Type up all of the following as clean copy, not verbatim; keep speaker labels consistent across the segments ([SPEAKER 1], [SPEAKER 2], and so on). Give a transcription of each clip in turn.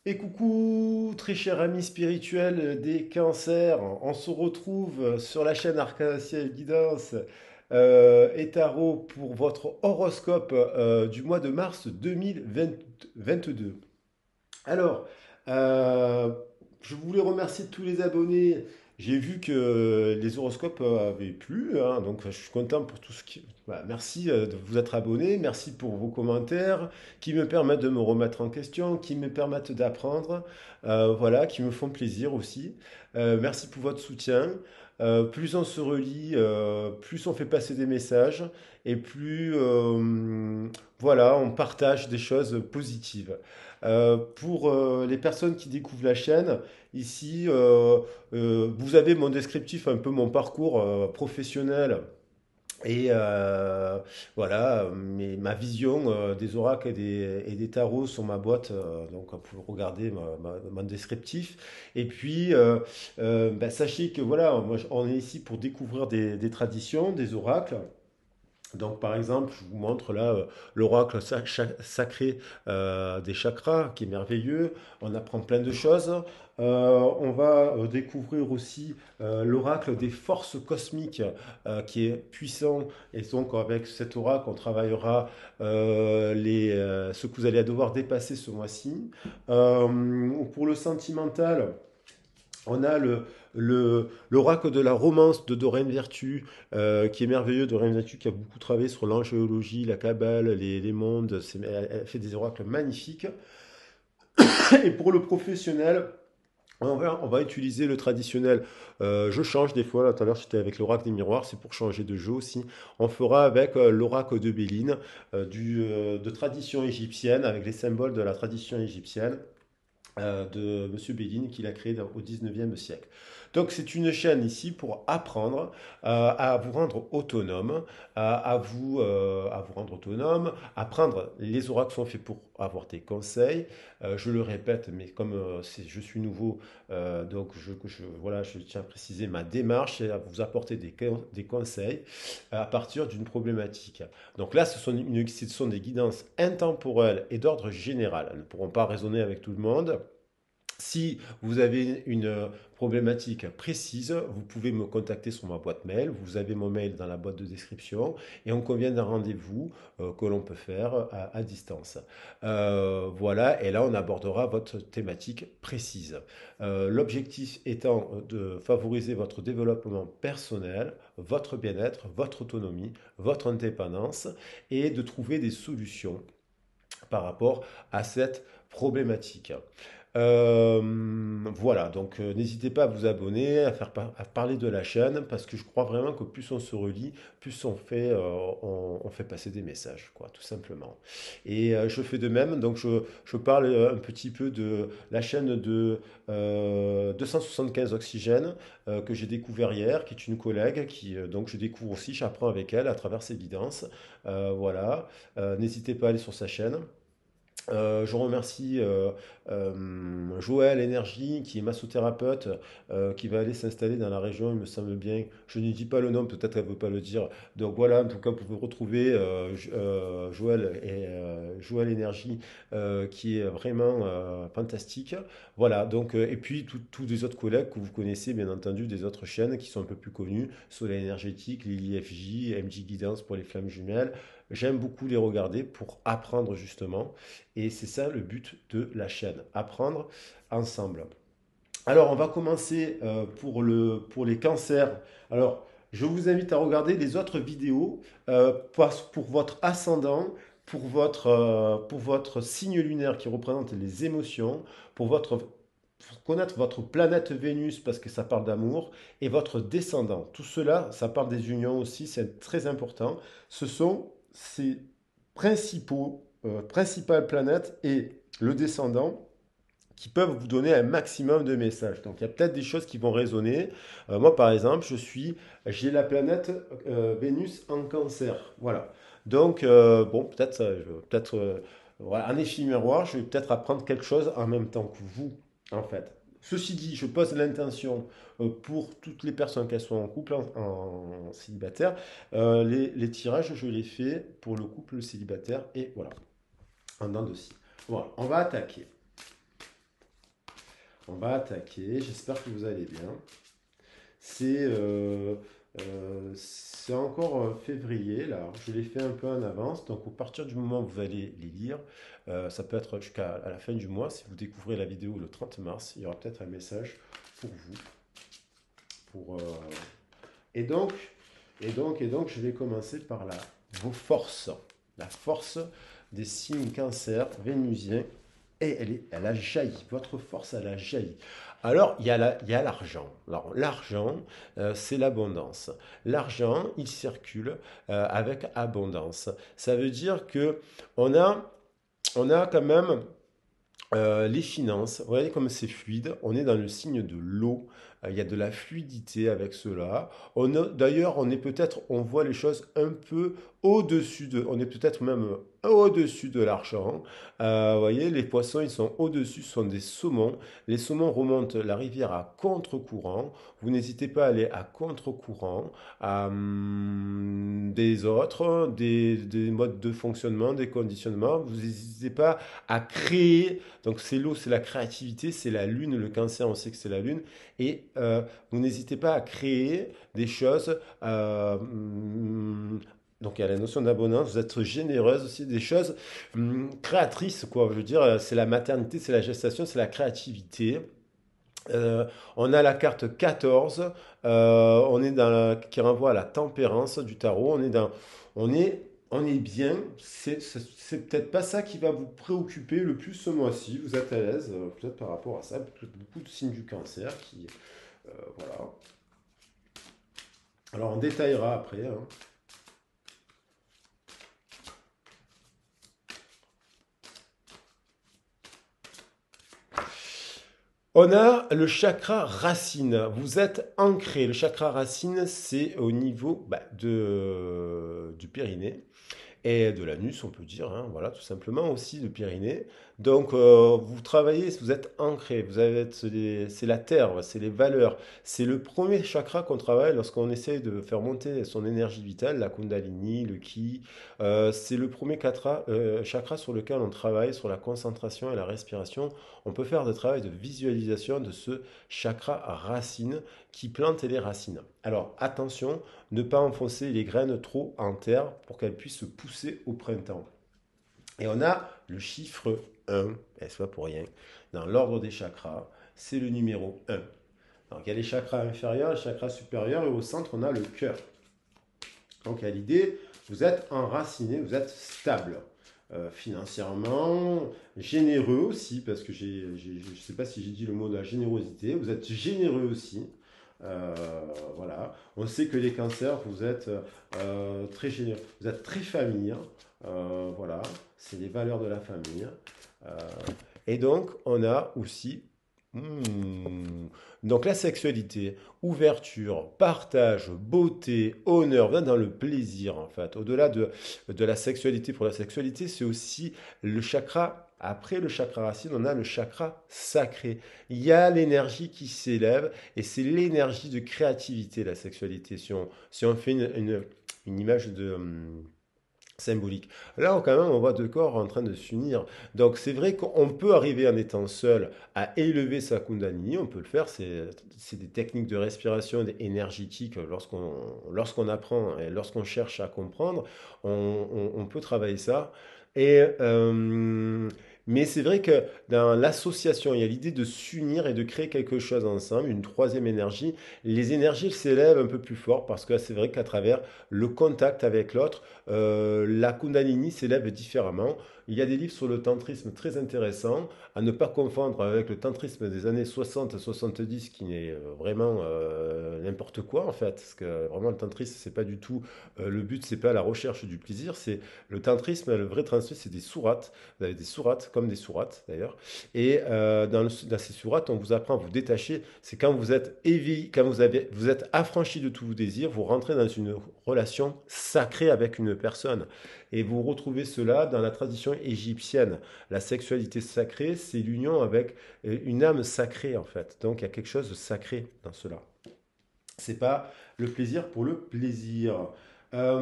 [SPEAKER 1] Et coucou, très cher ami spirituel des cancers, on se retrouve sur la chaîne Arc-en-Ciel Guidance et Tarot pour votre horoscope du mois de mars 2022. Alors, euh, je voulais remercier tous les abonnés. J'ai vu que les horoscopes avaient plu, hein, donc je suis content pour tout ce qui... Voilà, merci de vous être abonné, merci pour vos commentaires qui me permettent de me remettre en question, qui me permettent d'apprendre, voilà, qui me font plaisir aussi. Merci pour votre soutien. Plus on se relie, plus on fait passer des messages et plus voilà, on partage des choses positives. Pour les personnes qui découvrent la chaîne, ici, vous avez mon descriptif, un peu mon parcours professionnel et voilà, ma vision des oracles et des tarots sur ma boîte. Donc, vous pouvez regarder mon descriptif. Et puis, bah, sachez que voilà, moi, on est ici pour découvrir des traditions, des oracles. Donc, par exemple, je vous montre là l'oracle sacré des chakras, qui est merveilleux. On apprend plein de choses. On va découvrir aussi l'oracle des forces cosmiques, qui est puissant. Et donc, avec cet oracle, on travaillera ce que vous allez devoir dépasser ce mois-ci. Pour le sentimental, on a l'oracle de la romance de Doreen Virtue, qui est merveilleux. Doreen Virtue qui a beaucoup travaillé sur l'angéologie, la cabale, les mondes. Elle fait des oracles magnifiques. Et pour le professionnel, on va utiliser le traditionnel. Je change des fois. Là, tout à l'heure, j'étais avec l'oracle des miroirs. C'est pour changer de jeu aussi. On fera avec l'oracle de Béline, de tradition égyptienne, avec les symboles de la tradition égyptienne de Monsieur Béline qu'il a créé au 19e siècle. Donc c'est une chaîne ici pour apprendre à vous rendre autonome, à vous rendre autonome, apprendre. Les oracles sont faits pour avoir des conseils. Je le répète, mais comme je suis nouveau, donc voilà, je tiens à préciser ma démarche, c'est à vous apporter des conseils à partir d'une problématique. Donc là, ce sont des guidances intemporelles et d'ordre général. Elles ne pourront pas raisonner avec tout le monde. Si vous avez une problématique précise, vous pouvez me contacter sur ma boîte mail. Vous avez mon mail dans la boîte de description et on convient d'un rendez-vous que l'on peut faire à distance. Voilà, et là on abordera votre thématique précise. L'objectif étant de favoriser votre développement personnel, votre bien-être, votre autonomie, votre indépendance et de trouver des solutions par rapport à cette problématique. Voilà, donc n'hésitez pas à vous abonner, à parler de la chaîne, parce que je crois vraiment que plus on se relie, plus on fait passer des messages, quoi, tout simplement. Et je fais de même, donc je parle un petit peu de la chaîne de 275 Oxygène que j'ai découvert hier, qui est une collègue, donc je découvre aussi, j'apprends avec elle à travers ses guidances. Voilà. N'hésitez pas à aller sur sa chaîne. Je remercie Joël Énergie, qui est massothérapeute, qui va aller s'installer dans la région, il me semble bien. Je ne dis pas le nom, peut-être qu'elle ne veut pas le dire. Donc voilà, en tout cas, vous pouvez retrouver Joël Énergie, qui est vraiment fantastique. Voilà, donc, et puis tous les autres collègues que vous connaissez, bien entendu, des autres chaînes qui sont un peu plus connues, Soleil Énergétique, Lily FJ, MJ Guidance pour les flammes jumelles. J'aime beaucoup les regarder pour apprendre justement. Et c'est ça le but de la chaîne, apprendre ensemble. Alors, on va commencer pour les cancers. Alors, je vous invite à regarder les autres vidéos pour votre ascendant, pour votre signe lunaire qui représente les émotions, pour connaître votre planète Vénus parce que ça parle d'amour, et votre descendant. Tout cela, ça parle des unions aussi, c'est très important. Ce sont ces principales planètes et le descendant qui peuvent vous donner un maximum de messages. Donc il y a peut-être des choses qui vont résonner. Moi par exemple, j'ai la planète Vénus en Cancer. Voilà. Donc bon, voilà, un effet miroir, je vais peut-être apprendre quelque chose en même temps que vous, en fait. Ceci dit, je pose l'intention pour toutes les personnes, qu'elles soient en couple, en célibataire. Les tirages, je les fais pour le couple célibataire et voilà, en dents de scie. Voilà, on va attaquer. On va attaquer. J'espère que vous allez bien. C'est c'est encore février, là. Je l'ai fait un peu en avance. Donc, à partir du moment où vous allez les lire, ça peut être jusqu'à à la fin du mois. Si vous découvrez la vidéo le 30 mars, il y aura peut-être un message pour vous. Pour, et donc, je vais commencer par vos forces. La force des signes cancer vénusiens. Et elle a jailli. Votre force, elle a jailli. Alors, il y a l'argent. Alors, l'argent, c'est l'abondance. L'argent, il circule avec abondance. Ça veut dire que on a, on a quand même les finances, regardez comme c'est fluide. On est dans le signe de l'eau. Il y a de la fluidité avec cela. D'ailleurs, on est peut-être, on voit les choses un peu au-dessus de, on est peut-être même au-dessus de l'argent. Vous voyez, les poissons, ils sont au-dessus, ce sont des saumons. Les saumons remontent la rivière à contre-courant. Vous n'hésitez pas à aller à contre-courant des autres, des modes de fonctionnement, des conditionnements. Vous n'hésitez pas à créer. Donc c'est l'eau, c'est la créativité, c'est la lune, le cancer, on sait que c'est la lune. Et vous n'hésitez pas à créer des choses. Donc il y a la notion d'abondance, vous êtes généreuse aussi, des choses créatrices, quoi. Je veux dire, c'est la maternité, c'est la gestation, c'est la créativité. Euh, on a la carte 14, on est qui renvoie à la tempérance du tarot. On est bien. C'est peut-être pas ça qui va vous préoccuper le plus ce mois-ci. Vous êtes à l'aise, peut-être par rapport à ça. Beaucoup de signes du cancer qui, voilà. Alors on détaillera après, hein. On a le chakra racine. Vous êtes ancré. Le chakra racine, c'est au niveau du périnée et de l'anus, on peut dire, hein, voilà, tout simplement aussi le Pyrénées. Donc, vous travaillez, vous êtes ancré, c'est la terre, c'est les valeurs. C'est le premier chakra qu'on travaille lorsqu'on essaie de faire monter son énergie vitale, la Kundalini, le Ki. C'est le premier chakra sur lequel on travaille, sur la concentration et la respiration. On peut faire des travail de visualisation de ce chakra racine qui plante les racines. Alors, attention, ne pas enfoncer les graines trop en terre pour qu'elles puissent se pousser au printemps. Et on a le chiffre 1, et ce pas pour rien, dans l'ordre des chakras, c'est le numéro 1. Donc il y a les chakras inférieurs, les chakras supérieurs, et au centre on a le cœur. Donc à l'idée, vous êtes enraciné, vous êtes stable. Financièrement, généreux aussi, parce que je ne sais pas si j'ai dit le mot de la générosité, vous êtes généreux aussi. Euh, voilà. On sait que les cancers, vous êtes très généreux, vous êtes très famille, hein. Voilà, c'est les valeurs de la famille. Euh, et donc, on a aussi donc la sexualité, ouverture, partage, beauté, honneur, on est dans le plaisir en fait. Au-delà de la sexualité, pour la sexualité, c'est aussi le chakra. Après le chakra racine, on a le chakra sacré. Il y a l'énergie qui s'élève et c'est l'énergie de créativité, la sexualité. Si on fait une image symbolique. Là, quand même, on voit deux corps en train de s'unir. Donc, c'est vrai qu'on peut arriver en étant seul à élever sa Kundalini. On peut le faire. C'est des techniques de respiration énergétique. Lorsqu'on apprend et lorsqu'on cherche à comprendre, on peut travailler ça. Et, mais c'est vrai que dans l'association, il y a l'idée de s'unir et de créer quelque chose ensemble, une troisième énergie. Les énergies s'élèvent un peu plus fort parce que c'est vrai qu'à travers le contact avec l'autre, la Kundalini s'élève différemment. Il y a des livres sur le tantrisme très intéressants, à ne pas confondre avec le tantrisme des années 60-70 qui est vraiment n'importe quoi en fait. Parce que vraiment le tantrisme, c'est pas du tout le but, c'est pas la recherche du plaisir, c'est le tantrisme, le vrai tantrisme, c'est des sourates. Vous avez des sourates, comme des sourates d'ailleurs. Et dans ces sourates, on vous apprend à vous détacher. C'est quand vous êtes éveillé, quand vous êtes affranchi de tous vos désirs, vous rentrez dans une relation sacrée avec une personne. Et vous retrouvez cela dans la tradition égyptienne. La sexualité sacrée, c'est l'union avec une âme sacrée en fait. Donc il y a quelque chose de sacré dans cela. C'est pas le plaisir pour le plaisir. Euh,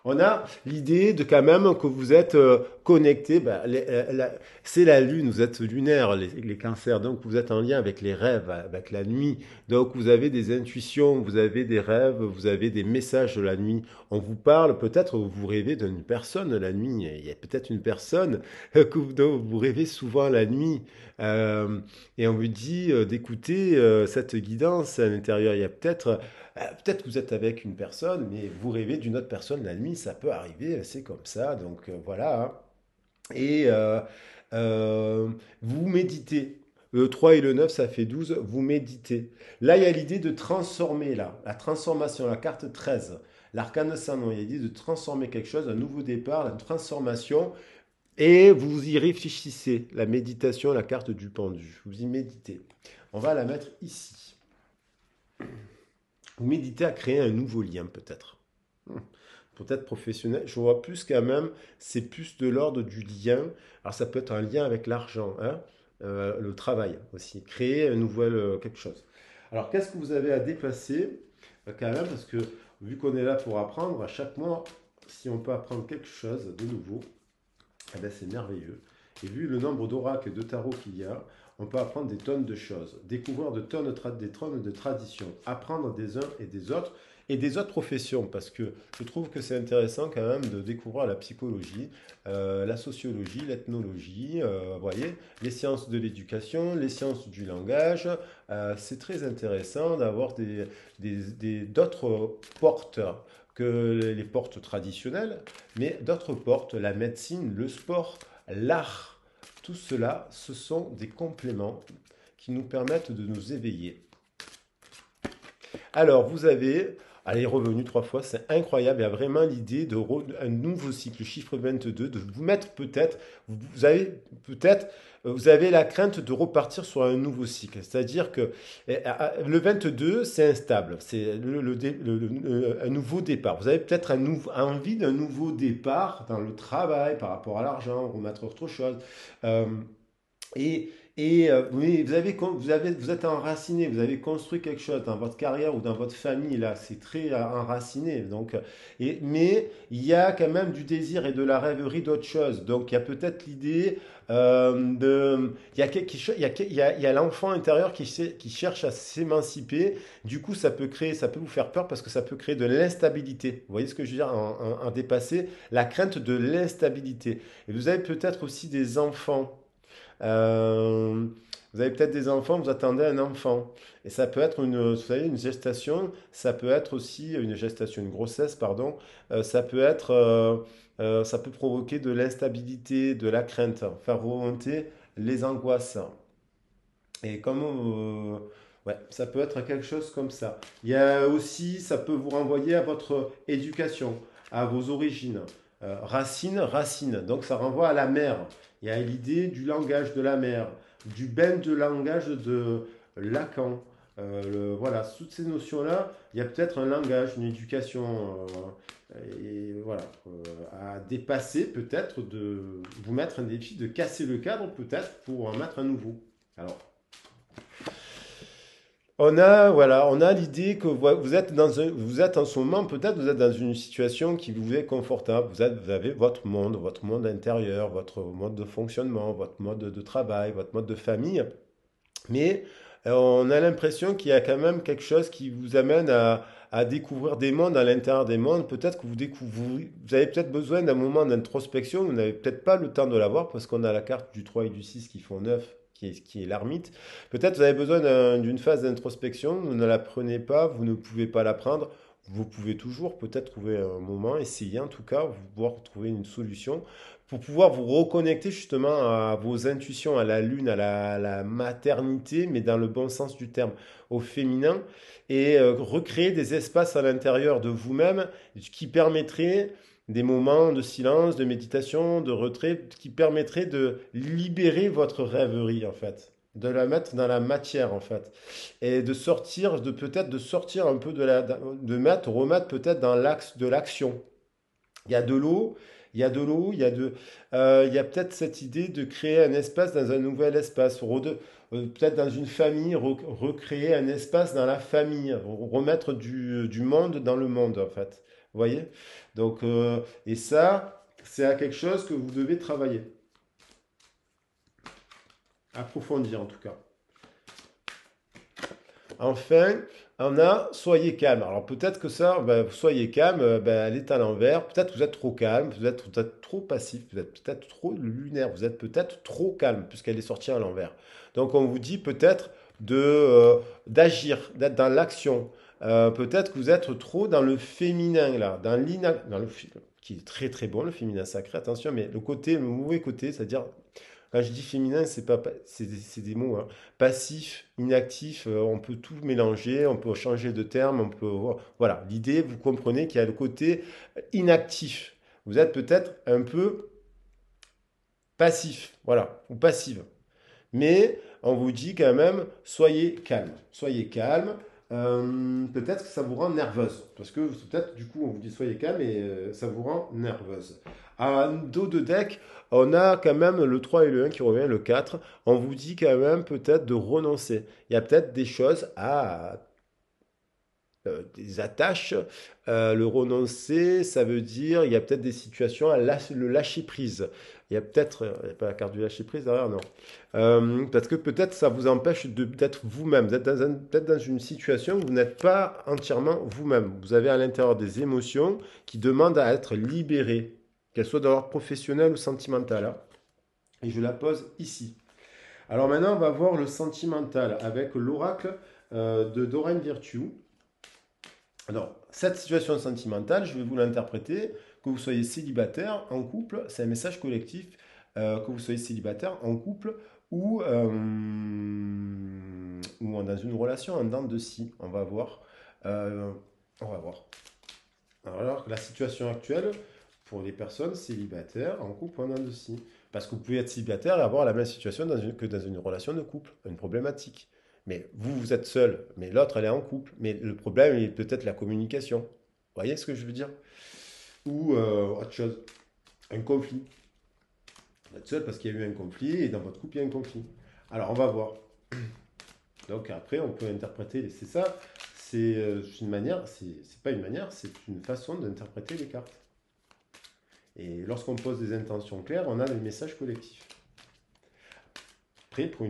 [SPEAKER 1] On a l'idée de quand même que vous êtes connecté. Ben, c'est la lune, vous êtes lunaire, les cancers, donc vous êtes en lien avec les rêves, avec la nuit. Donc vous avez des intuitions, vous avez des rêves, vous avez des messages de la nuit. On vous parle, peut-être vous rêvez d'une personne la nuit. Il y a peut-être une personne dont vous rêvez souvent la nuit. Euh, et on vous dit d'écouter cette guidance à l'intérieur. Il y a peut-être que vous êtes avec une personne, mais vous rêvez d'une autre personne la nuit, ça peut arriver, c'est comme ça, donc voilà, hein. Et euh, vous méditez. Le 3 et le 9, ça fait 12. Vous méditez. Là, il y a l'idée de transformer, là. La transformation, la carte 13. L'arcane de Saint-Nom, il y a l'idée de transformer quelque chose, un nouveau départ, la transformation. Et vous y réfléchissez. La méditation, la carte du pendu. Vous y méditez. On va la mettre ici. Vous méditez à créer un nouveau lien, peut-être. Peut-être professionnel. Je vois plus quand même, c'est plus de l'ordre du lien. Alors ça peut être un lien avec l'argent, hein, le travail aussi. Créer un nouvel quelque chose. Alors qu'est-ce que vous avez à déplacer quand même, parce que vu qu'on est là pour apprendre, à chaque mois, si on peut apprendre quelque chose de nouveau, eh ben, c'est merveilleux. Et vu le nombre d'oracles et de tarots qu'il y a, on peut apprendre des tonnes de choses, découvrir des tonnes de traditions, apprendre des uns et des autres professions, parce que je trouve que c'est intéressant quand même de découvrir la psychologie, la sociologie, l'ethnologie, voyez, les sciences de l'éducation, les sciences du langage. C'est très intéressant d'avoir d'autres portes que les portes traditionnelles, mais d'autres portes, la médecine, le sport, l'art. Tout cela, ce sont des compléments qui nous permettent de nous éveiller. Alors, vous avez, allez, revenu 3 fois, c'est incroyable. Il y a vraiment l'idée de un nouveau cycle, chiffre 22, de vous mettre peut-être, vous avez peut-être, vous avez la crainte de repartir sur un nouveau cycle. C'est-à-dire que le 22, c'est instable, c'est un nouveau départ. Vous avez peut-être envie d'un nouveau départ dans le travail, par rapport à l'argent, remettre autre chose. Euh, oui, vous êtes enraciné, vous avez construit quelque chose dans votre carrière ou dans votre famille, là, c'est très enraciné. Donc, mais il y a quand même du désir et de la rêverie d'autre chose. Donc, il y a peut-être l'idée il y a, il y a l'enfant intérieur qui cherche à s'émanciper. Du coup, ça peut vous faire peur parce que ça peut créer de l'instabilité. Vous voyez ce que je veux dire en dépasser la crainte de l'instabilité. Et vous avez peut-être aussi des enfants. Euh, vous avez peut-être des enfants, vous attendez un enfant. Et ça peut être vous savez, une gestation, ça peut être aussi une gestation, une grossesse, pardon. Ça peut provoquer de l'instabilité, de la crainte, faire remonter les angoisses. Et ouais, ça peut être quelque chose comme ça. Il y a aussi, ça peut vous renvoyer à votre éducation, à vos origines. Racine, racine. Donc ça renvoie à la mère. Il y a l'idée du langage de la mère, du ben de langage de Lacan. Voilà, toutes ces notions-là, il y a peut-être un langage, une éducation, et voilà, à dépasser peut-être, de vous mettre un défi, de casser le cadre peut-être pour en mettre un nouveau. Alors, voilà, on a l'idée que vous êtes en ce moment, peut-être vous êtes dans une situation qui vous est confortable. Vous avez votre monde intérieur, votre mode de fonctionnement, votre mode de travail, votre mode de famille. Mais on a l'impression qu'il y a quand même quelque chose qui vous amène à découvrir des mondes à l'intérieur des mondes. Peut-être que vous avez peut-être besoin d'un moment d'introspection. Vous n'avez peut-être pas le temps de l'avoir parce qu'on a la carte du 3 et du 6 qui font 9, qui est l'ermite. Peut-être vous avez besoin d'une phase d'introspection. Vous ne la prenez pas, vous ne pouvez pas la prendre. Vous pouvez toujours peut-être trouver un moment, essayer en tout cas, pouvoir trouver une solution pour pouvoir vous reconnecter justement à vos intuitions, à la lune, à la maternité, mais dans le bon sens du terme, au féminin, et recréer des espaces à l'intérieur de vous-même qui permettraient des moments de silence, de méditation, de retrait, qui permettraient de libérer votre rêverie en fait, de la mettre dans la matière en fait, et de sortir, de peut-être de sortir un peu remettre peut-être dans l'axe de l'action. Il y a de l'eau, il y a de l'eau, il y a peut-être cette idée de créer un espace dans un nouvel espace, peut-être dans une famille, recréer un espace dans la famille, remettre du monde dans le monde en fait. Vous voyez? Donc, et ça, c'est à quelque chose que vous devez travailler, approfondir en tout cas. Enfin, on a soyez calme. Alors peut-être que ça, ben, soyez calme, ben, elle est à l'envers. Peut-être que vous êtes trop calme, vous êtes peut-être trop passif, vous êtes peut-être trop lunaire, vous êtes peut-être trop calme puisqu'elle est sortie à l'envers. Donc on vous dit peut-être d'agir, d'être dans l'action. Peut-être que vous êtes trop dans le féminin là, dans qui est très très bon, le féminin sacré, attention, mais le mauvais côté, c'est-à-dire quand je dis féminin, c'est des mots, hein. Passif, inactif, on peut tout mélanger, on peut changer de terme, on peut, voilà. L'idée, vous comprenez qu'il y a le côté inactif. Vous êtes peut-être un peu passif, voilà, ou passive. Mais on vous dit quand même, soyez calme. Soyez calme. Peut-être que ça vous rend nerveuse. Parce que peut-être, du coup, on vous dit soyez calme et ça vous rend nerveuse. À dos de deck, on a quand même le 3 et le 1 qui revient, le 4. On vous dit quand même peut-être de renoncer. Il y a peut-être des choses à des attaches. Le renoncer, ça veut dire, il y a peut-être des situations à le lâcher prise. Il y a peut-être, il n'y a pas la carte du lâcher prise derrière, non. Parce que peut-être ça vous empêche d'être vous-même. Vous êtes peut-être dans une situation où vous n'êtes pas entièrement vous-même. Vous avez à l'intérieur des émotions qui demandent à être libérées, qu'elles soient d'ordre professionnel ou sentimental, hein. Et je la pose ici. Alors maintenant, on va voir le sentimental avec l'oracle de Doreen Virtue. Alors, cette situation sentimentale, je vais vous l'interpréter, que vous soyez célibataire, en couple, c'est un message collectif, que vous soyez célibataire, en couple ou dans une relation en dents de scie. On va voir. Euh, on va voir. Alors, la situation actuelle pour les personnes célibataires, en couple ou en dents de scie. Parce que vous pouvez être célibataire et avoir la même situation que dans une relation de couple, une problématique. Mais vous, vous êtes seul, mais l'autre, elle est en couple. Mais le problème est peut-être la communication. Vous voyez ce que je veux dire? Ou autre chose, un conflit. Vous êtes seul parce qu'il y a eu un conflit et dans votre couple, il y a un conflit. Alors, on va voir. Donc après, on peut interpréter, c'est ça, c'est une manière, c'est pas une manière, c'est une façon d'interpréter les cartes. Et lorsqu'on pose des intentions claires, on a des messages collectifs. Après, pour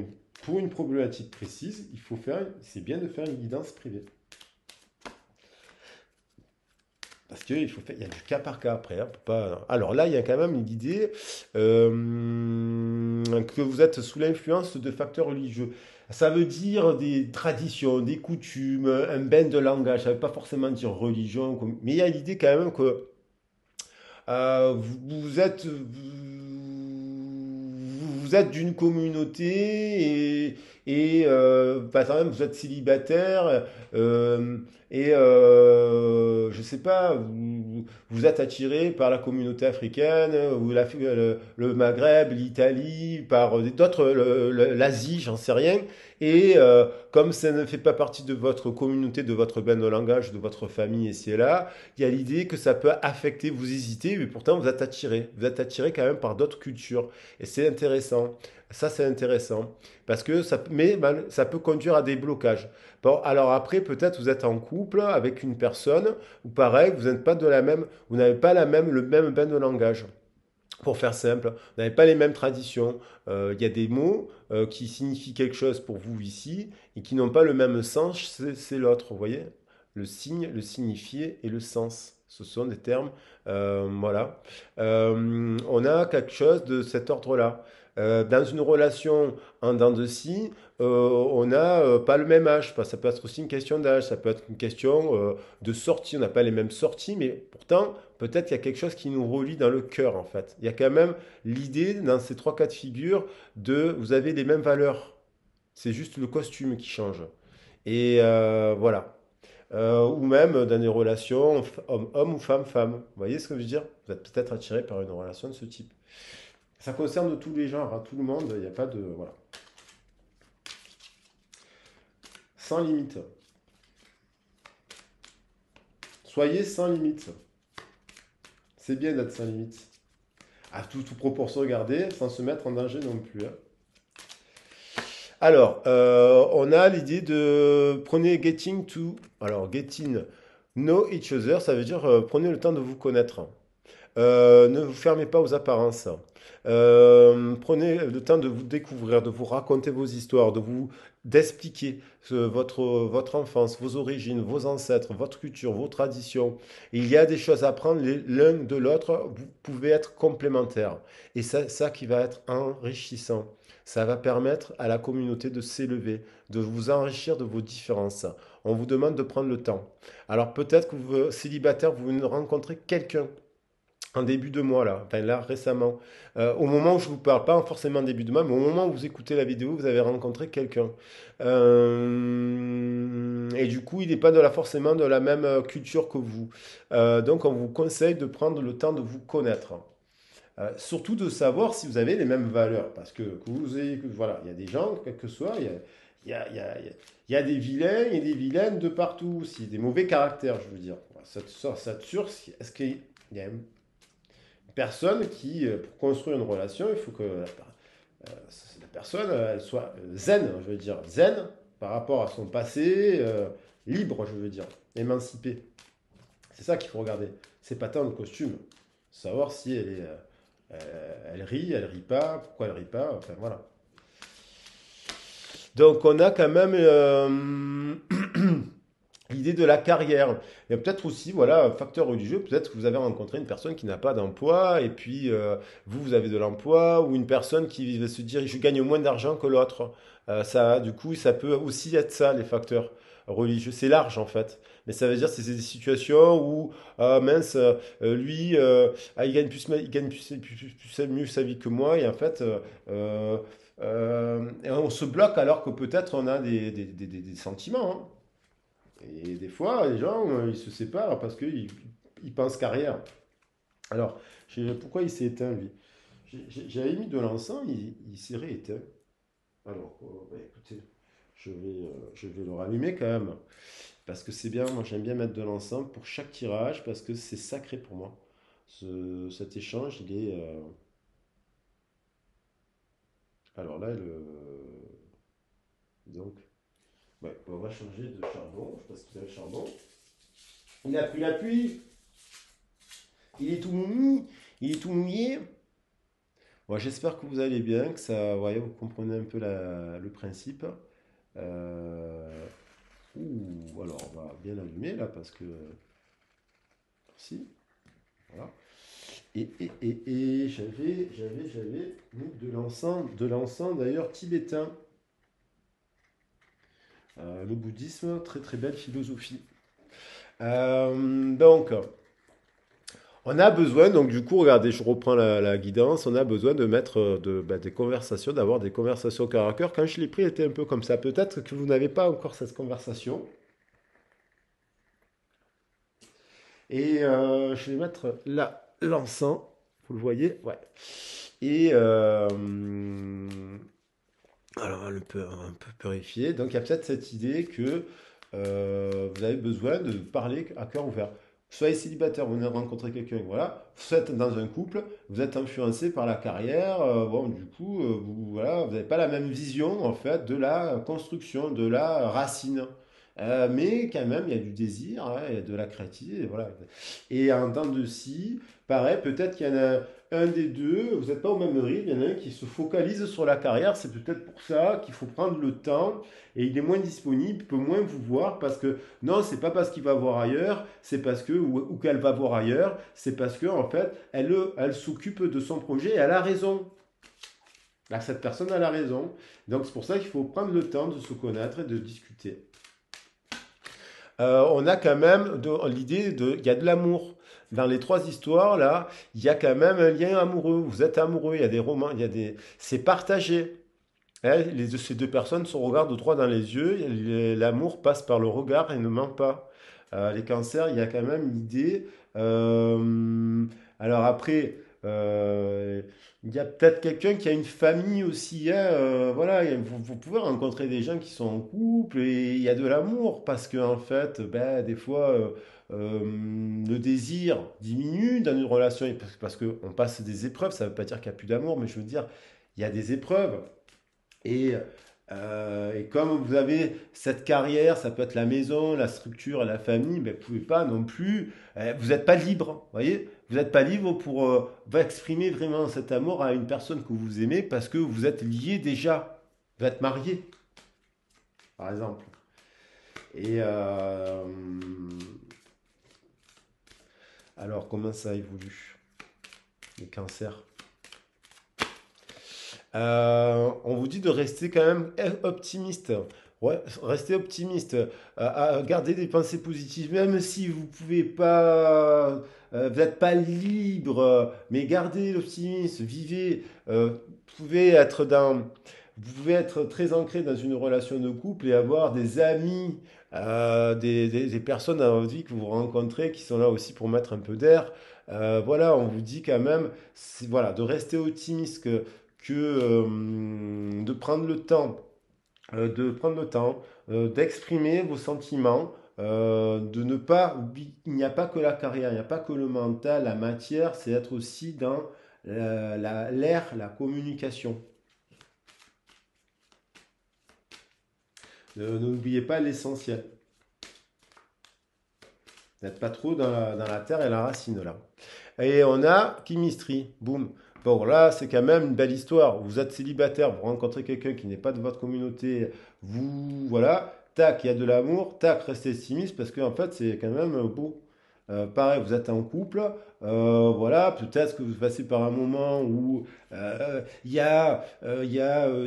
[SPEAKER 1] une problématique précise, c'est bien de faire une guidance privée. Parce qu'il il y a du cas par cas après, hein, pas... Alors là, il y a quand même une idée que vous êtes sous l'influence de facteurs religieux. Ça veut dire des traditions, des coutumes, un bain de langage. Ça ne veut pas forcément dire religion, mais il y a l'idée quand même que vous êtes d'une communauté par exemple vous êtes célibataire je sais pas vous êtes attiré par la communauté africaine ou le Maghreb, l'Italie, par d'autres l'Asie, j'en sais rien. Et comme ça ne fait pas partie de votre communauté, de votre bain de langage, de votre famille, et c'est là, il y a l'idée que ça peut affecter, vous hésitez, mais pourtant vous êtes attiré. Vous êtes attiré quand même par d'autres cultures. Et c'est intéressant. Ça, c'est intéressant. Parce que ça peut conduire à des blocages. Bon, alors après, peut-être vous êtes en couple avec une personne, ou pareil, vous n'avez pas le même bain de langage. Pour faire simple, vous n'avez pas les mêmes traditions. Il y a des mots qui signifient quelque chose pour vous ici et qui n'ont pas le même sens, c'est l'autre. Vous voyez? Le signe, le signifié et le sens. Ce sont des termes, voilà. On a quelque chose de cet ordre-là. Dans une relation en dents de scie, on n'a pas le même âge. Enfin, ça peut être aussi une question d'âge, ça peut être une question de sortie. On n'a pas les mêmes sorties, mais pourtant, peut-être qu'il y a quelque chose qui nous relie dans le cœur, en fait. Il y a quand même l'idée, dans ces trois cas de figure, vous avez les mêmes valeurs. C'est juste le costume qui change. Et voilà. Ou même dans des relations homme-homme ou femme-femme. Vous voyez ce que je veux dire? Vous êtes peut-être attiré par une relation de ce type. Ça concerne tous les genres, hein, tout le monde, il n'y a pas de... Voilà. Sans limite. Soyez sans limite. C'est bien d'être sans limite. À toute proportion gardée, sans se mettre en danger non plus, hein. Alors, on a l'idée de... Prenez getting to... Alors, getting Know each other, ça veut dire prenez le temps de vous connaître. Ne vous fermez pas aux apparences. Prenez le temps de vous découvrir, de vous raconter vos histoires, d'expliquer votre enfance, vos origines, vos ancêtres, votre culture, vos traditions. Il y a des choses à apprendre l'un de l'autre. Vous pouvez être complémentaires. Et c'est ça qui va être enrichissant. Ça va permettre à la communauté de s'élever, de vous enrichir de vos différences. On vous demande de prendre le temps. Alors peut-être que vous, célibataire, vous venez de rencontrer quelqu'un en début de mois là, enfin là récemment. Au moment où je vous parle, pas forcément en début de mois, mais au moment où vous écoutez la vidéo, vous avez rencontré quelqu'un. Et du coup, il n'est pas forcément de la même culture que vous. Donc on vous conseille de prendre le temps de vous connaître. Surtout de savoir si vous avez les mêmes valeurs. Parce que vous ayez, voilà, il y a des gens, quel que soit, il y a, il y a- il y a des vilains et des vilaines de partout aussi, des mauvais caractères, je veux dire. Ça te sûr, est-ce qu'il y a une personne qui, pour construire une relation, il faut que la personne, elle soit zen, je veux dire, zen par rapport à son passé, libre, je veux dire, émancipée. C'est ça qu'il faut regarder. C'est pas tant le costume. Savoir si elle rit pas, pourquoi elle rit pas, enfin voilà. Donc on a quand même l'idée de la carrière. Il y a peut-être aussi, voilà, facteur religieux, peut-être que vous avez rencontré une personne qui n'a pas d'emploi, et puis vous avez de l'emploi, ou une personne qui va se dire, je gagne moins d'argent que l'autre. Ça, du coup, ça peut aussi être ça, les facteurs religieux. C'est large, en fait. Mais ça veut dire que c'est des situations où, ah mince, lui, il gagne mieux sa vie que moi, et en fait, et on se bloque alors que peut-être on a des sentiments, hein. Et des fois, les gens, ils se séparent parce qu'ils pensent carrière. Alors, pourquoi il s'est éteint, lui? J'avais mis de l'encens, il s'est rééteint. Alors, bah, écoutez, je vais le rallumer quand même. Parce que c'est bien, moi j'aime bien mettre de l'encens pour chaque tirage, parce que c'est sacré pour moi. Cet échange, il est... alors là, donc, ouais, on va changer de charbon, parce que vous avez le charbon. Il a pris la pluie, il est tout mouillé, il est tout mouillé. Bon, j'espère que vous allez bien, que ça, voyez, vous comprenez un peu le principe. Euh, alors on va bien allumer là parce que si, voilà. Et j'avais mis de l'encens d'ailleurs tibétain. Le bouddhisme, très très belle philosophie. Donc, on a besoin, donc du coup, regardez, je reprends la guidance, on a besoin de mettre des conversations, d'avoir des conversations cœur à cœur. Quand je l'ai pris, elle était un peu comme ça. Peut-être que vous n'avez pas encore cette conversation. Et je vais mettre là l'encens, vous le voyez, ouais. Et alors un peu purifier. Donc il y a peut-être cette idée que vous avez besoin de parler à cœur ouvert. Soyez célibataire, vous venez de rencontrer quelqu'un, voilà. Vous êtes dans un couple, vous êtes influencé par la carrière, bon, du coup, voilà, vous n'avez pas la même vision, en fait, de la construction, de la racine. Mais quand même, il y a du désir, hein, il y a de la créativité, et voilà. Et en temps de scie, pareil, peut-être qu'il y en a un des deux, vous n'êtes pas au même rythme, il y en a un qui se focalise sur la carrière, c'est peut-être pour ça qu'il faut prendre le temps, et il est moins disponible, il peut moins vous voir, parce que non, c'est pas parce qu'il va voir ailleurs, c'est parce que, ou qu'elle va voir ailleurs, c'est parce que en fait, elle s'occupe de son projet et elle a raison. Là, cette personne a la raison. Donc c'est pour ça qu'il faut prendre le temps de se connaître et de discuter. On a quand même l'idée il y a de l'amour. Dans les trois histoires, là, il y a quand même un lien amoureux. Vous êtes amoureux, il y a des romans, c'est partagé. Hein, ces deux personnes se regardent droit dans les yeux. L'amour passe par le regard et ne ment pas. Les cancers, il y a quand même l'idée. Alors après, il y a peut-être quelqu'un qui a une famille aussi, hein, voilà, vous pouvez rencontrer des gens qui sont en couple et il y a de l'amour parce que en fait, ben, des fois, le désir diminue dans une relation parce qu'on passe des épreuves. Ça ne veut pas dire qu'il n'y a plus d'amour, mais je veux dire, il y a des épreuves. Et Et comme vous avez cette carrière, ça peut être la maison, la structure, la famille, ben, vous ne pouvez pas non plus, vous n'êtes pas libre, vous voyez? Vous n'êtes pas libre pour exprimer vraiment cet amour à une personne que vous aimez parce que vous êtes lié déjà. Vous êtes marié, par exemple. Et alors, comment ça évolue, les cancers? On vous dit de rester quand même optimiste. Ouais, restez optimiste. À garder des pensées positives, même si vous pouvez pas, vous n'êtes pas libre, mais gardez l'optimisme, vivez. Vous pouvez être très ancré dans une relation de couple et avoir des amis, des personnes dans votre vie que vous rencontrez qui sont là aussi pour mettre un peu d'air. Voilà, on vous dit quand même, voilà, de rester optimiste, de prendre le temps, d'exprimer vos sentiments, de ne pas oublier, il n'y a pas que la carrière, il n'y a pas que le mental, la matière, c'est être aussi dans l'air, la communication. N'oubliez pas l'essentiel. N'êtes pas trop dans la terre et la racine là. Et on a chemistry, boum. Bon, là, c'est quand même une belle histoire. Vous êtes célibataire, vous rencontrez quelqu'un qui n'est pas de votre communauté, vous, voilà, tac, il y a de l'amour, tac, restez optimiste parce qu'en fait, c'est quand même beau. Pareil, vous êtes en couple, voilà, peut-être que vous passez par un moment où il y a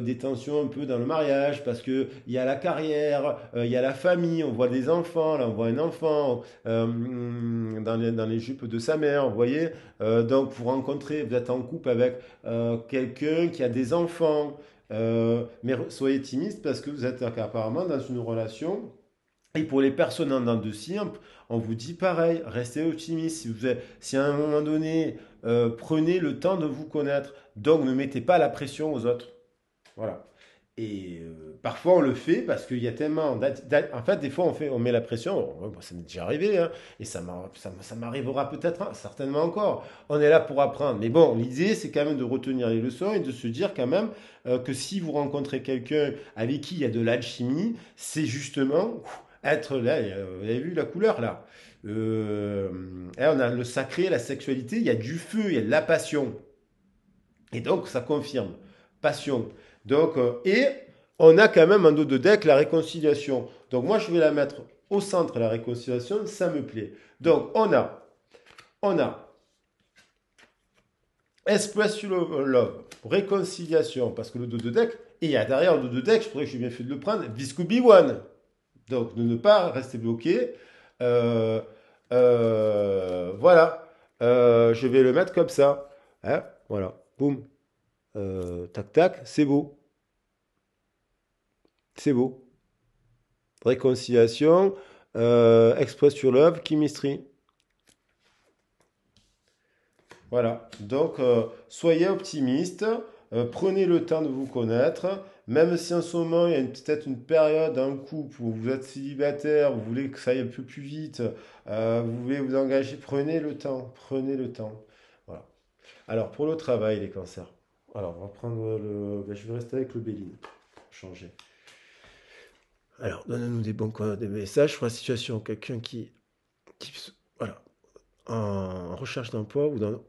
[SPEAKER 1] des tensions un peu dans le mariage parce que il y a la carrière, il y a la famille, on voit des enfants, là on voit un enfant dans les jupes de sa mère, vous voyez. Donc vous rencontrez, vous êtes en couple avec quelqu'un qui a des enfants, mais soyez optimiste parce que vous êtes apparemment dans une relation et pour les personnes en dents de scie, on vous dit pareil, restez optimiste. Si à un moment donné, prenez le temps de vous connaître. Donc ne mettez pas la pression aux autres. Voilà. Et parfois on le fait parce qu'il y a tellement. En fait, des fois on met la pression. Bon, ça m'est déjà arrivé, hein, et ça m'arrivera peut-être, hein, certainement encore. On est là pour apprendre. Mais bon, l'idée c'est quand même de retenir les leçons et de se dire quand même que si vous rencontrez quelqu'un avec qui il y a de l'alchimie, c'est justement être là. Vous avez vu la couleur là. On a le sacré, la sexualité, il y a du feu, il y a de la passion. Et donc, ça confirme. Passion. Donc, et on a quand même en dos de deck la réconciliation. Donc, moi, je vais la mettre au centre, la réconciliation, ça me plaît. Donc, on a Express Your Love, réconciliation, parce que le dos de deck, et il y a derrière le dos de deck, je trouvais que j'ai bien fait de le prendre, This could be one. Donc, de ne pas rester bloqué. Euh, voilà. Je vais le mettre comme ça. Hein, voilà. Boum. Tac, tac, c'est beau. C'est beau. Réconciliation, Express Your Love, Chemistry. Voilà. Donc, soyez optimiste. Prenez le temps de vous connaître. Même si en ce moment, il y a peut-être une période dans le couple où vous êtes célibataire, vous voulez que ça aille un peu plus vite, vous voulez vous engager, prenez le temps. Prenez le temps. Voilà. Alors, pour le travail, les cancers. Alors, on va prendre le. Ben, je vais rester avec le Béline. Changer. Alors, donnez-nous des messages sur la situation. Quelqu'un voilà, en recherche d'emploi ou dans,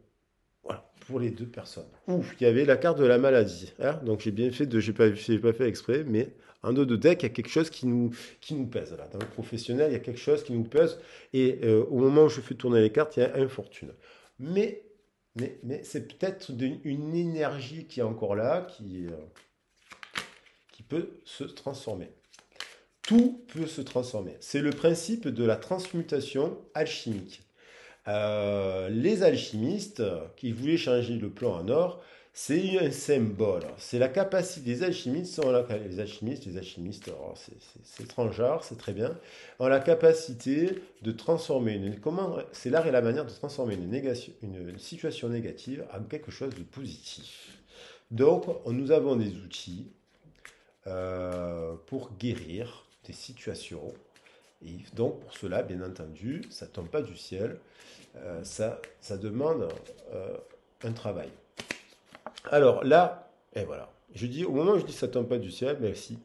[SPEAKER 1] voilà, pour les deux personnes. Ouf, il y avait la carte de la maladie, hein. Donc j'ai bien fait j'ai pas fait exprès, mais en dos de deck, il y a quelque chose qui nous pèse. Là. Dans le professionnel, il y a quelque chose qui nous pèse. Et au moment où je fais tourner les cartes, il y a infortune. Mais, mais c'est peut-être une énergie qui est encore là, qui peut se transformer. Tout peut se transformer. C'est le principe de la transmutation alchimique. Les alchimistes qui voulaient changer le plomb en or, c'est un symbole. C'est la capacité des alchimistes, les alchimistes, oh, c'est étrangeur, c'est très bien, ont la capacité de transformer c'est l'art et la manière de transformer une situation négative en quelque chose de positif. Donc, nous avons des outils pour guérir des situations. Et donc, pour cela, bien entendu, ça ne tombe pas du ciel. Ça demande un travail. Alors là, et voilà. Je dis, au moment où je dis ça tombe pas du ciel, mais si,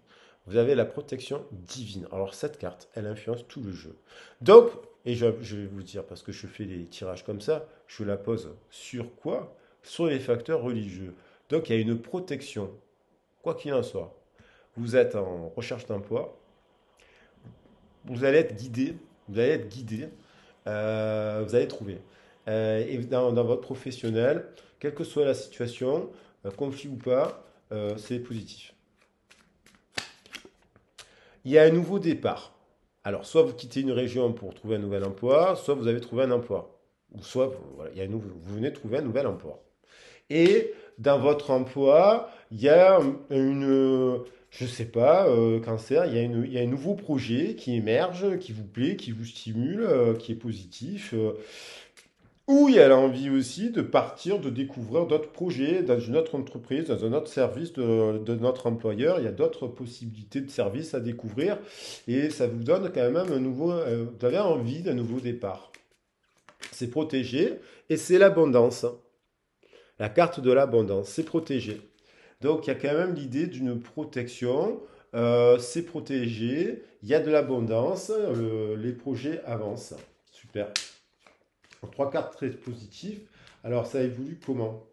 [SPEAKER 1] vous avez la protection divine. Alors cette carte, elle influence tout le jeu. Donc, et je vais vous dire, parce que je fais des tirages comme ça, je la pose sur quoi? Sur les facteurs religieux. Donc il y a une protection, quoi qu'il en soit. Vous êtes en recherche d'emploi, vous allez être guidé, vous allez être guidé, vous allez trouver. Et dans votre professionnel, quelle que soit la situation, conflit ou pas, c'est positif. Il y a un nouveau départ. Alors, soit vous quittez une région pour trouver un nouvel emploi, soit vous avez trouvé un emploi. Ou soit voilà, vous venez de trouver un nouvel emploi. Et dans votre emploi, il y a je sais pas, cancer, il y a un nouveau projet qui émerge, qui vous plaît, qui vous stimule, qui est positif. Ou il y a l'envie aussi de partir, de découvrir d'autres projets dans une autre entreprise, dans un autre service de notre employeur. Il y a d'autres possibilités de services à découvrir et ça vous donne quand même un nouveau, vous avez envie d'un nouveau départ. C'est protégé et c'est l'abondance. La carte de l'abondance, c'est protégé. Donc il y a quand même l'idée d'une protection. C'est protégé, il y a de l'abondance, les projets avancent. Super. Trois cartes très positives. Alors, ça évolue comment?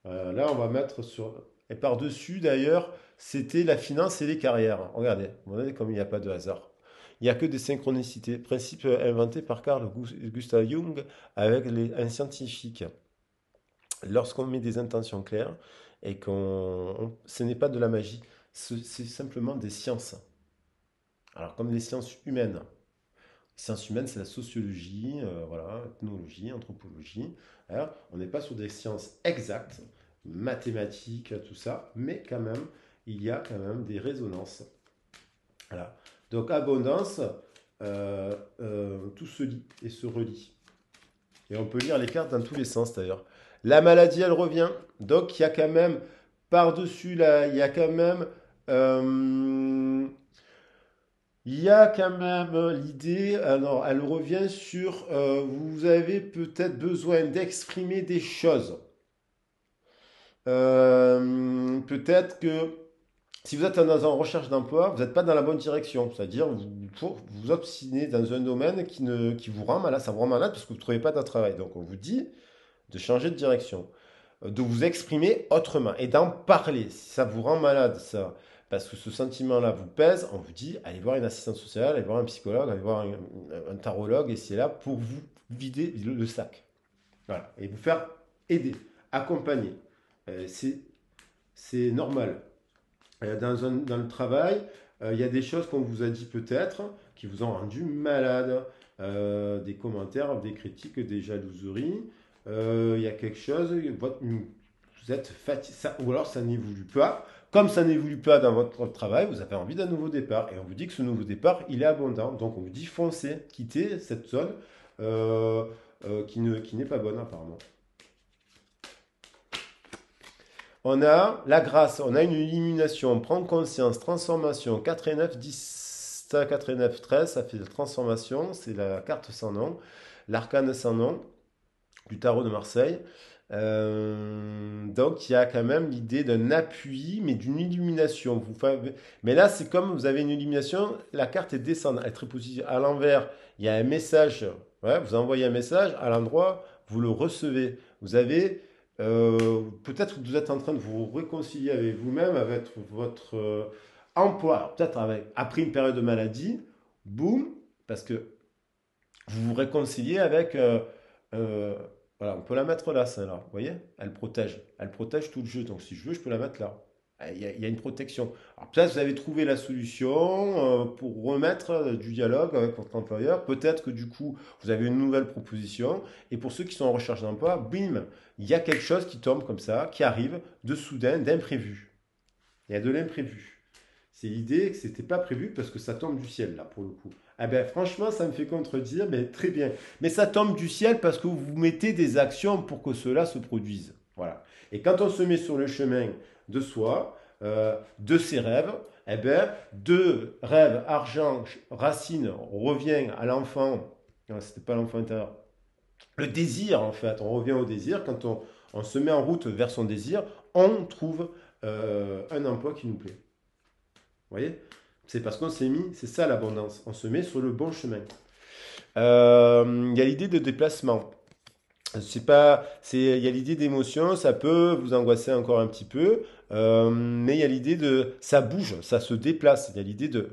[SPEAKER 1] Là, on va mettre sur. Et par-dessus, d'ailleurs, c'était la finance et les carrières. Regardez, vous voyez comme il n'y a pas de hasard. Il n'y a que des synchronicités. Principe inventé par Carl Gustav Jung avec un scientifique. Lorsqu'on met des intentions claires et ce n'est pas de la magie, c'est simplement des sciences. Alors, comme les sciences humaines. Sciences humaines, c'est la sociologie, voilà, ethnologie, anthropologie. Alors, on n'est pas sur des sciences exactes, mathématiques, tout ça, mais quand même, il y a quand même des résonances. Voilà. Donc, abondance, tout se lit et se relie. Et on peut lire les cartes dans tous les sens d'ailleurs. La maladie, elle revient. Donc, il y a quand même, par-dessus là, il y a quand même il y a quand même l'idée, alors elle revient sur vous avez peut-être besoin d'exprimer des choses. Peut-être que si vous êtes dans une recherche d'emploi, vous n'êtes pas dans la bonne direction. C'est-à-dire vous vous obstinez dans un domaine qui vous rend malade, ça vous rend malade parce que vous ne trouvez pas de travail. Donc on vous dit de changer de direction, de vous exprimer autrement et d'en parler. Si ça vous rend malade, ça, parce que ce sentiment-là vous pèse, on vous dit allez voir une assistante sociale, allez voir un psychologue, allez voir un tarologue, et c'est là pour vous vider le sac. Voilà. Et vous faire aider, accompagner. C'est normal. Dans le travail, il y a des choses qu'on vous a dit peut-être qui vous ont rendu malade. Des commentaires, des critiques, des jalouseries. Il y a quelque chose, vous êtes fatigué, ou alors ça n'évolue pas. Comme ça n'évolue pas dans votre travail, vous avez envie d'un nouveau départ. Et on vous dit que ce nouveau départ, il est abondant. Donc on vous dit foncez, quittez cette zone qui n'est pas bonne apparemment. On a la grâce, on a une illumination, prendre conscience, transformation, 4 et 9, 10, 4 et 9, 13, ça fait la transformation, c'est la carte sans nom, l'arcane sans nom du tarot de Marseille. Donc il y a quand même l'idée d'un appui, mais d'une illumination. Mais là, c'est comme vous avez une illumination, la carte est descendante, elle est très positive. À l'envers, il y a un message. Ouais, vous envoyez un message, à l'endroit, vous le recevez. Vous avez peut-être que vous êtes en train de vous réconcilier avec vous-même, avec votre emploi. Peut-être après une période de maladie, boum, parce que vous vous réconciliez avec. Euh, voilà, on peut la mettre là, celle-là. Vous voyez? Elle protège. Elle protège tout le jeu. Donc si je veux, je peux la mettre là. Il y a une protection. Alors peut-être vous avez trouvé la solution pour remettre du dialogue avec votre employeur. Peut-être que du coup, vous avez une nouvelle proposition. Et pour ceux qui sont en recherche d'emploi, bim, il y a quelque chose qui tombe comme ça, qui arrive de soudain, d'imprévu. Il y a de l'imprévu. C'est l'idée que c'était pas prévu parce que ça tombe du ciel là pour le coup. Ah ben franchement ça me fait contredire, mais très bien. Mais ça tombe du ciel parce que vous mettez des actions pour que cela se produise. Voilà. Et quand on se met sur le chemin de soi, de ses rêves, eh ben de rêve, argent, racine revient à l'enfant. Non, c'était pas l'enfant intérieur. Le désir en fait, on revient au désir quand on se met en route vers son désir, on trouve un emploi qui nous plaît. Vous voyez? C'est parce qu'on s'est mis, c'est ça l'abondance, on se met sur le bon chemin. Il y a l'idée de déplacement. C'est pas, il y a l'idée d'émotion, ça peut vous angoisser encore un petit peu, mais il y a l'idée de, ça bouge, ça se déplace. Il y a l'idée de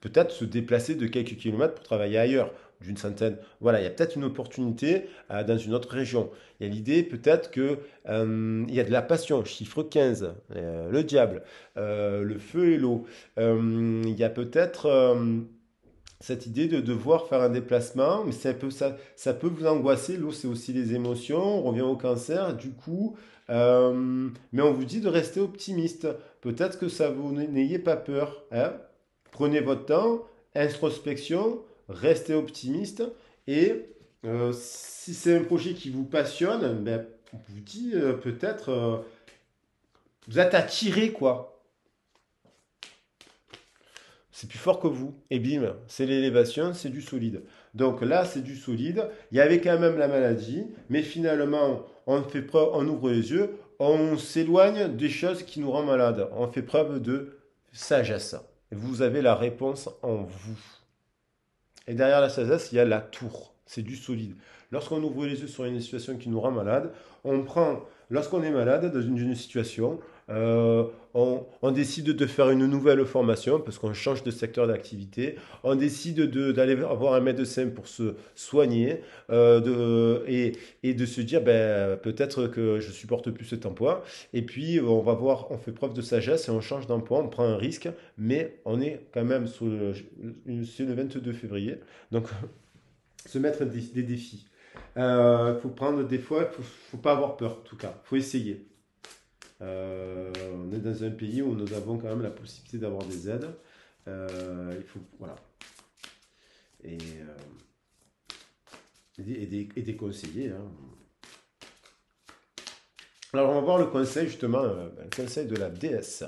[SPEAKER 1] peut-être se déplacer de quelques kilomètres pour travailler ailleurs, d'une centaine. Voilà, il y a peut-être une opportunité dans une autre région. Il y a l'idée peut-être que il y a de la passion, chiffre 15, le diable, le feu et l'eau. Il y a peut-être cette idée de devoir faire un déplacement, mais ça peut vous angoisser. L'eau, c'est aussi les émotions. On revient au cancer, du coup. Mais on vous dit de rester optimiste. Peut-être que ça vous n'ayez pas peur, hein. Prenez votre temps, introspection, restez optimiste. Et si c'est un projet qui vous passionne, ben, on vous dit peut-être vous êtes attiré, quoi. C'est plus fort que vous. Et bim, c'est l'élévation, c'est du solide. Donc là, c'est du solide. Il y avait quand même la maladie, mais finalement, on fait preuve, on ouvre les yeux, on s'éloigne des choses qui nous rendent malades. On fait preuve de sagesse. Vous avez la réponse en vous. Et derrière la sagesse, il y a la tour. C'est du solide. Lorsqu'on ouvre les yeux sur une situation qui nous rend malade, on prend, lorsqu'on est malade dans une situation, on décide de faire une nouvelle formation parce qu'on change de secteur d'activité. On décide d'aller voir un médecin pour se soigner et de se dire ben, peut-être que je supporte plus cet emploi. Et puis on va voir, on fait preuve de sagesse et on change d'emploi, on prend un risque, mais on est quand même c'est le 22 février. Donc se mettre des défis. Il faut prendre des fois, faut pas avoir peur en tout cas, faut essayer. On est dans un pays où nous avons quand même la possibilité d'avoir des aides. Il faut, voilà. Et, et des conseillers, hein. Alors, on va voir le conseil, justement, le conseil de la déesse.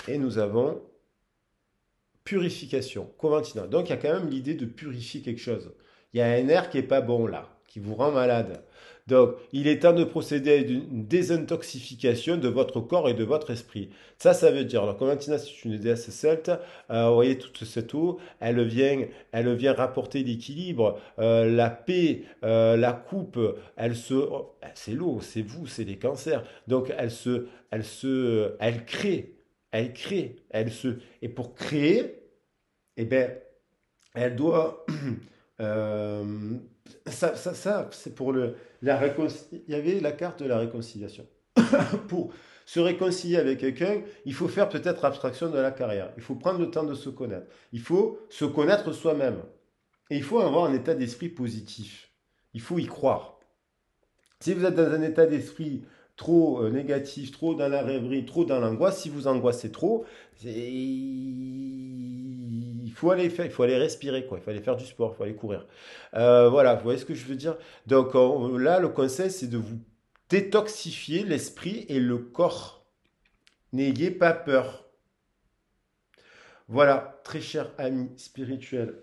[SPEAKER 1] Et nous avons purification, Coventina. Donc, il y a quand même l'idée de purifier quelque chose. Il y a un air qui n'est pas bon là, qui vous rend malade. Donc, il est temps de procéder à une désintoxification de votre corps et de votre esprit. Ça veut dire, alors Coventina, c'est une déesse celte. Vous voyez toute cette eau, elle vient rapporter l'équilibre, la paix, la coupe. C'est l'eau, c'est vous, c'est les cancers. Donc, elle crée, et pour créer, eh ben, elle doit, euh, c'est pour la réconciliation. Il y avait la carte de la réconciliation. Pour se réconcilier avec quelqu'un, il faut faire peut-être abstraction de la carrière. Il faut prendre le temps de se connaître. Il faut se connaître soi-même. Et il faut avoir un état d'esprit positif. Il faut y croire. Si vous êtes dans un état d'esprit trop négatif, trop dans la rêverie, trop dans l'angoisse, si vous angoissez trop, il faut aller faire, il faut aller respirer, quoi. Il faut aller faire du sport, il faut aller courir. Voilà, vous voyez ce que je veux dire? Donc là, le conseil, c'est de vous détoxifier l'esprit et le corps. N'ayez pas peur. Voilà, très cher ami spirituel.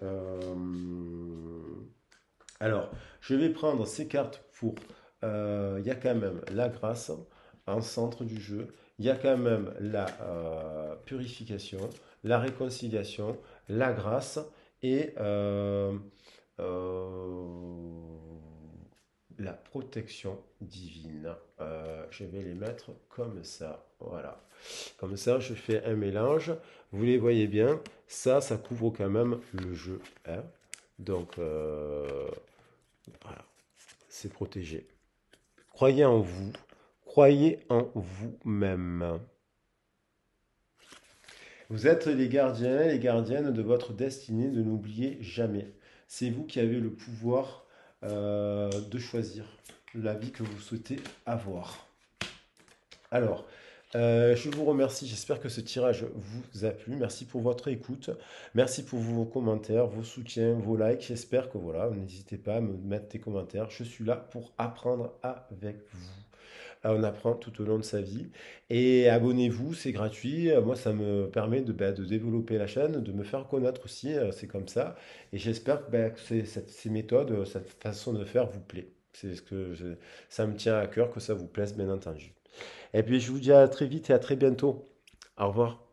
[SPEAKER 1] Alors, je vais prendre ces cartes pour... Il y a quand même la grâce en centre du jeu. Il y a quand même la purification, la réconciliation, la grâce et euh, la protection divine. Je vais les mettre comme ça. Voilà. Comme ça, je fais un mélange. Vous les voyez bien. Ça couvre quand même le jeu, hein. Donc, voilà, c'est protégé. Croyez en vous. Croyez en vous-même. Vous êtes les gardiens, les gardiennes de votre destinée. Ne l'oubliez jamais. C'est vous qui avez le pouvoir de choisir la vie que vous souhaitez avoir. Alors, je vous remercie. J'espère que ce tirage vous a plu. Merci pour votre écoute. Merci pour vos commentaires, vos soutiens, vos likes. J'espère que voilà, n'hésitez pas à me mettre des commentaires. Je suis là pour apprendre avec vous. On apprend tout au long de sa vie. Et abonnez-vous, c'est gratuit. Moi, ça me permet de développer la chaîne, de me faire connaître aussi. C'est comme ça. Et j'espère que, que ces méthodes, cette façon de faire vous plaît. Ça me tient à cœur que ça vous plaise, bien entendu. Et puis, je vous dis à très vite et à très bientôt. Au revoir.